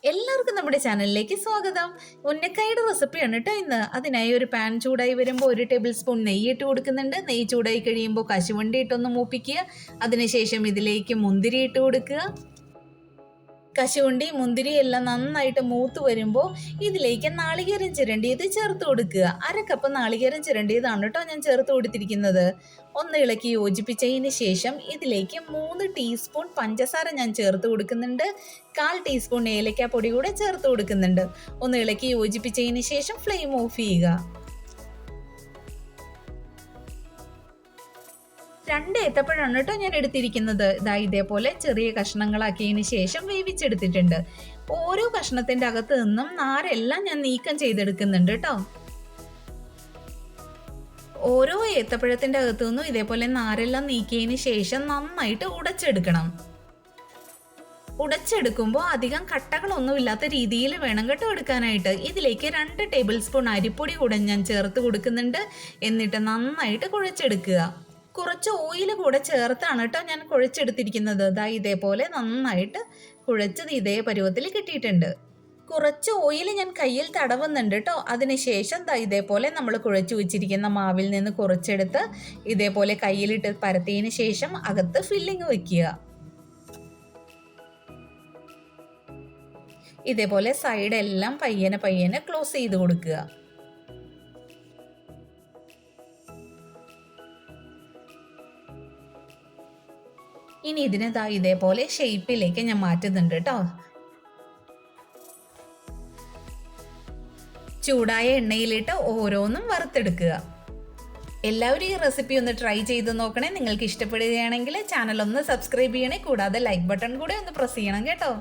എല്ലാവർക്കും നമ്മുടെ ചാനലിലേക്ക് സ്വാഗതം. ഉന്നക്കായുടെ റെസിപ്പിയാണ് കേട്ടോ ഇന്ന്. അതിനായി ഒരു പാൻ ചൂടായി വരുമ്പോൾ 1 ടേബിൾ സ്പൂൺ നെയ്യ് ഇട്ട് കൊടുക്കുന്നുണ്ട്. നെയ്യ് ചൂടായി കഴിയുമ്പോൾ കശുവണ്ടി ഇട്ടൊന്ന് മൂപ്പിക്കുക. അതിനുശേഷം ഇതിലേക്ക് മുന്തിരി ഇട്ട് കൊടുക്കുക. കശുവണ്ടി മുന്തിരി എല്ലാം നന്നായിട്ട് മൂത്ത് വരുമ്പോൾ ഇതിലേക്ക് നാളികേരം ചിരണ്ടിയത് ചേർത്ത് കൊടുക്കുക. 1/2 കപ്പ് നാളികേരം ചിരണ്ടിയതാണ് കേട്ടോ ഞാൻ ചേർത്ത് കൊടുത്തിരിക്കുന്നത്. ഒന്ന് ഇളക്കി യോജിപ്പിച്ചതിന് ശേഷം ഇതിലേക്ക് 3 ടീസ്പൂൺ പഞ്ചസാര ഞാൻ ചേർത്ത് കൊടുക്കുന്നുണ്ട്. 1/4 ടീസ്പൂൺ ഏലക്കാപ്പൊടി കൂടെ ചേർത്ത് കൊടുക്കുന്നുണ്ട്. ഒന്ന് ഇളക്കി യോജിപ്പിച്ചതിന് ശേഷം ഫ്ലെയിം ഓഫ് ചെയ്യുക. 2 ഏത്തപ്പഴമാണ് കേട്ടോ ഞാൻ എടുത്തിരിക്കുന്നത്. ഇതേപോലെ ചെറിയ കഷ്ണങ്ങളാക്കിയതിന് ശേഷം വേവിച്ചെടുത്തിട്ടുണ്ട്. ഓരോ കഷ്ണത്തിന്റെ അകത്ത് നിന്നും നാരെല്ലാം ഞാൻ നീക്കം ചെയ്തെടുക്കുന്നുണ്ട് കേട്ടോ. ഓരോ ഏത്തപ്പഴത്തിന്റെ അകത്തു നിന്നും ഇതേപോലെ നാരെല്ലാം നീക്കിയതിന് ശേഷം നന്നായിട്ട് ഉടച്ചെടുക്കണം. ഉടച്ചെടുക്കുമ്പോൾ അധികം കട്ടകളൊന്നും ഇല്ലാത്ത രീതിയിൽ വേണം കേട്ടോ എടുക്കാനായിട്ട്. ഇതിലേക്ക് 2 ടേബിൾ സ്പൂൺ അരിപ്പൊടി കൂടെ ഞാൻ ചേർത്ത് കൊടുക്കുന്നുണ്ട്. എന്നിട്ട് നന്നായിട്ട് കുഴച്ചെടുക്കുക. കുറച്ച് ഓയിൽ കൂടെ ചേർത്താണ് കേട്ടോ ഞാൻ കുഴച്ചെടുത്തിരിക്കുന്നത്. ഇതേപോലെ നന്നായിട്ട് കുഴച്ചത് ഇതേ പരുവത്തിൽ കിട്ടിയിട്ടുണ്ട്. കുറച്ച് ഓയിൽ ഞാൻ കയ്യിൽ തടവുന്നുണ്ട് കേട്ടോ. അതിനുശേഷം ഇതേപോലെ നമ്മൾ കുഴച്ചു വെച്ചിരിക്കുന്ന മാവിൽ നിന്ന് കുറച്ചെടുത്ത് ഇതേപോലെ കയ്യിലിട്ട് പരത്തിയതിന് ശേഷം അകത്ത് ഫില്ലിങ് വെക്കുക. ഇതേപോലെ സൈഡെല്ലാം പയ്യനെ ക്ലോസ് ചെയ്ത് കൊടുക്കുക. ഇനി ഇതിനെ ഇതേപോലെ ഷേപ്പിലേക്ക് ഞാൻ മാറ്റുന്നുണ്ട് കേട്ടോ. ചൂടായ എണ്ണയിലിട്ട് ഓരോന്നും വറുത്തെടുക്കുക. എല്ലാവരും ഈ റെസിപ്പി ഒന്ന് ട്രൈ ചെയ്ത് നോക്കണേ. നിങ്ങൾക്ക് ഇഷ്ടപ്പെടുകയാണെങ്കിൽ ചാനൽ ഒന്ന് സബ്സ്ക്രൈബ് ചെയ്യണേ. കൂടാതെ ലൈക്ക് ബട്ടൺ കൂടെ ഒന്ന് പ്രസ് ചെയ്യണം കേട്ടോ.